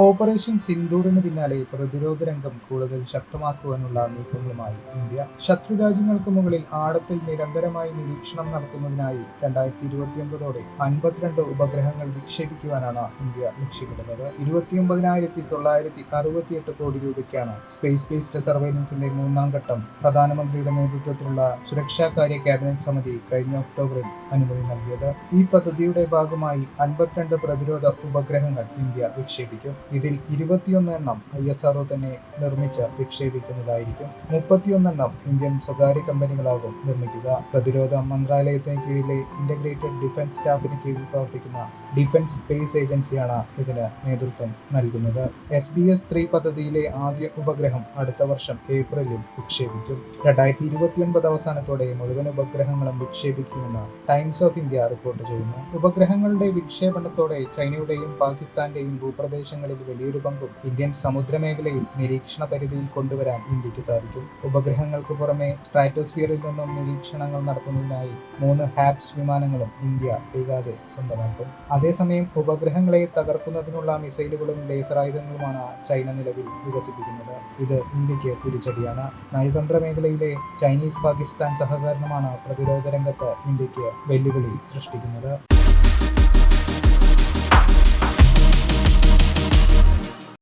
Operation സിന്ദൂറിന് പിന്നാലെ പ്രതിരോധ രംഗം കൂടുതൽ ശക്തമാക്കുവാനുള്ള നീക്കങ്ങളുമായി ഇന്ത്യ. ശത്രുരാജ്യങ്ങൾക്ക് മുകളിൽ ആഴത്തിൽ നിരന്തരമായി നിരീക്ഷണം നടത്തുന്നതിനായി 2029 52 ഉപഗ്രഹങ്ങൾ വിക്ഷേപിക്കുവാനാണ് ഇന്ത്യ ലക്ഷ്യമിടുന്നത്. 29,968 കോടി രൂപയ്ക്കാണ് സ്പേസ് ബേസ്ഡ് സർവൈലൻസിന്റെ മൂന്നാം ഘട്ടം പ്രധാനമന്ത്രിയുടെ നേതൃത്വത്തിലുള്ള സുരക്ഷാകാര്യ ക്യാബിനറ്റ് സമിതി കഴിഞ്ഞ ഒക്ടോബറിൽ അനുമതി നൽകിയത്. ഈ പദ്ധതിയുടെ ഭാഗമായി 52 പ്രതിരോധ ഉപഗ്രഹങ്ങൾ ഇന്ത്യ വിക്ഷേപിക്കും. ഇതിൽ 21 എണ്ണം ISRO തന്നെ നിർമ്മിച്ച് വിക്ഷേപിക്കുന്നതായിരിക്കും. 31 എണ്ണം ഇന്ത്യൻ സ്വകാര്യ കമ്പനികളാകും നിർമ്മിക്കുക. പ്രതിരോധ മന്ത്രാലയത്തിന് കീഴിലെ ഇന്റഗ്രേറ്റഡ് ഡിഫൻസ് സ്റ്റാഫിന് കീഴിൽ പ്രവർത്തിക്കുന്ന ഡിഫൻസ് സ്പേസ് ഏജൻസിയാണ് ഇതിന് നേതൃത്വം നൽകുന്നത്. SBS-3 പദ്ധതിയിലെ ആദ്യ ഉപഗ്രഹം അടുത്ത വർഷം ഏപ്രിലിൽ വിക്ഷേപിക്കും. 2029 അവസാനത്തോടെ മുഴുവൻ ഉപഗ്രഹങ്ങളും വിക്ഷേപിക്കുമെന്ന് ടൈംസ് ഓഫ് ഇന്ത്യ റിപ്പോർട്ട് ചെയ്യുന്നു. ഉപഗ്രഹങ്ങളുടെ വിക്ഷേപണത്തോടെ ചൈനയുടെയും പാകിസ്ഥാന്റെയും ഭൂപ്രദേശങ്ങളിൽ വലിയൊരു പങ്കും ഇന്ത്യൻ സമുദ്രമേഖലയിൽ നിരീക്ഷണ പരിധിയിൽ കൊണ്ടുവരാൻ ഇന്ത്യക്ക് സാധിക്കും. ഉപഗ്രഹങ്ങൾക്ക് പുറമെ സ്ട്രാറ്റോസ്ഫിയറിൽ നിന്നും നിരീക്ഷണങ്ങൾ നടത്തുന്നതിനായി 3 ഹാപ്സ് വിമാനങ്ങളും ഇന്ത്യ വൈകാതെ സ്വന്തമാക്കും. അതേസമയം ഉപഗ്രഹങ്ങളെ തകർക്കുന്നതിനുള്ള മിസൈലുകളും ലേസർ ആയുധങ്ങളുമാണ് ചൈന നിലവിൽ വികസിപ്പിക്കുന്നത്. ഇത് ഇന്ത്യക്ക് തിരിച്ചടിയാണ്. നയതന്ത്ര മേഖലയിലെ ചൈനീസ് പാകിസ്ഥാൻ സഹകരണമാണ് പ്രതിരോധ രംഗത്ത് ഇന്ത്യക്ക് വെല്ലുവിളി സൃഷ്ടിക്കുന്നത്.